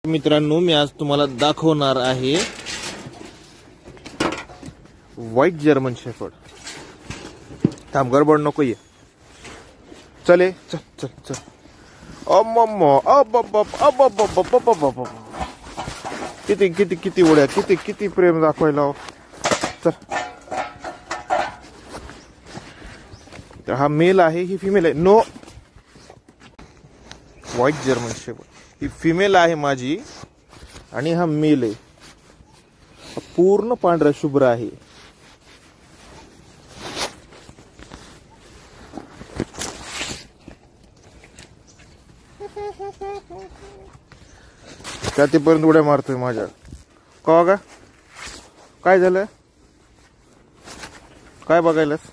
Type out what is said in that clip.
मित्रांनो, मी आज तुम्हाला दाखवणार आहे व्हाईट जर्मन शेफर्ड. थांब, गडबड नको ये. चले चल चल चल. किती किती किती उड्या, किती किती प्रेम दाखवायला. चल. हा मेल आहे, ही फिमेल आहे. नो, व्हाईट जर्मन शेफर्ड ही फिमेल आहे माझी आणि हा मेल आहे. पूर्ण पांढरा शुभ्र आहे. त्यापर्यंत उड्या मारतोय माझ्या. का काय झालं, काय बघायलास?